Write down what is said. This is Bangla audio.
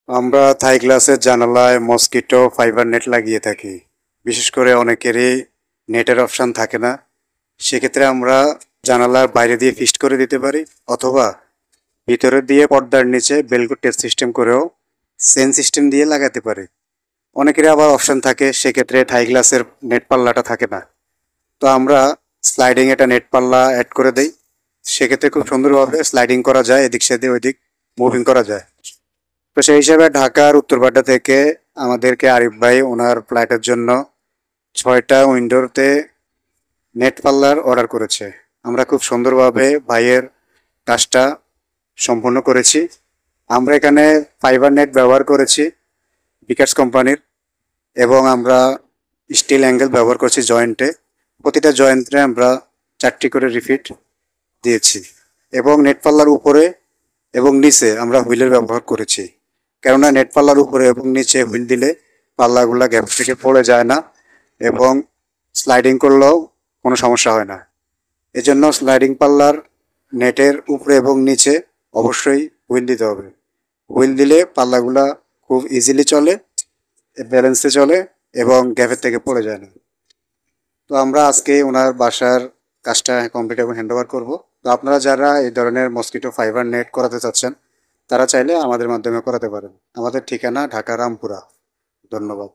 আমরা থাই গ্লাসের জানালায় মসকিটো ফাইবার নেট লাগিয়ে থাকি। বিশেষ করে অনেকেরই নেটের অপশান থাকে না। সেক্ষেত্রে আমরা জানালার বাইরে দিয়ে ফিক্সড করে দিতে পারি, অথবা ভিতরে দিয়ে পর্দার নিচে বেলকো টেস্ট সিস্টেম করেও সেন সিস্টেম দিয়ে লাগাতে পারি। অনেকেরই আবার অপশান থাকে, সেক্ষেত্রে থাই গ্লাসের নেট পাল্লাটা থাকে না। তো আমরা স্লাইডিং একটা নেট পাল্লা অ্যাড করে দেই। সেক্ষেত্রে খুব সুন্দরভাবে স্লাইডিং করা যায়, এদিক সেদিক ওইদিক মুভিং করা যায়। তো সেই হিসাবে ঢাকার উত্তরপাড়া থেকে আমাদেরকে আরিফ ভাই ওনার ফ্ল্যাটের জন্য 6টা উইন্ডোতে নেট পাল্লার অর্ডার করেছে। আমরা খুব সুন্দরভাবে ভাইয়ের কাজটা সম্পূর্ণ করেছি। আমরা এখানে ফাইবার নেট ব্যবহার করেছি বিকাশ কোম্পানির, এবং আমরা স্টিল অ্যাঙ্গেল ব্যবহার করছি জয়েন্টে। প্রতিটা জয়েন্টে আমরা 4টি করে রিফিট দিয়েছি, এবং নেট পাল্লার উপরে এবং নিচে আমরা হুইলের ব্যবহার করেছি। কেননা নেট পাল্লার উপরে এবং নিচে হুইল দিলে পাল্লাগুলা গ্যাপ থেকে পড়ে যায় না, এবং স্লাইডিং করলেও কোনো সমস্যা হয় না। এজন্য স্লাইডিং পাল্লার নেটের উপরে এবং নিচে অবশ্যই হুইল দিতে হবে। হুইল দিলে পাল্লাগুলা খুব ইজিলি চলে, ব্যালেন্সে চলে, এবং গ্যাপের থেকে পড়ে যায় না। তো আমরা আজকে ওনার বাসার কাজটা কমপ্লিট এবং হ্যান্ড ওভার করবো। তো আপনারা যারা এই ধরনের মসকিটো ফাইবার নেট করাতে চাচ্ছেন, তারা চাইলে আমাদের মাধ্যমে করাতে পারেন। আমাদের ঠিকানা ঢাকা রামপুরা। ধন্যবাদ।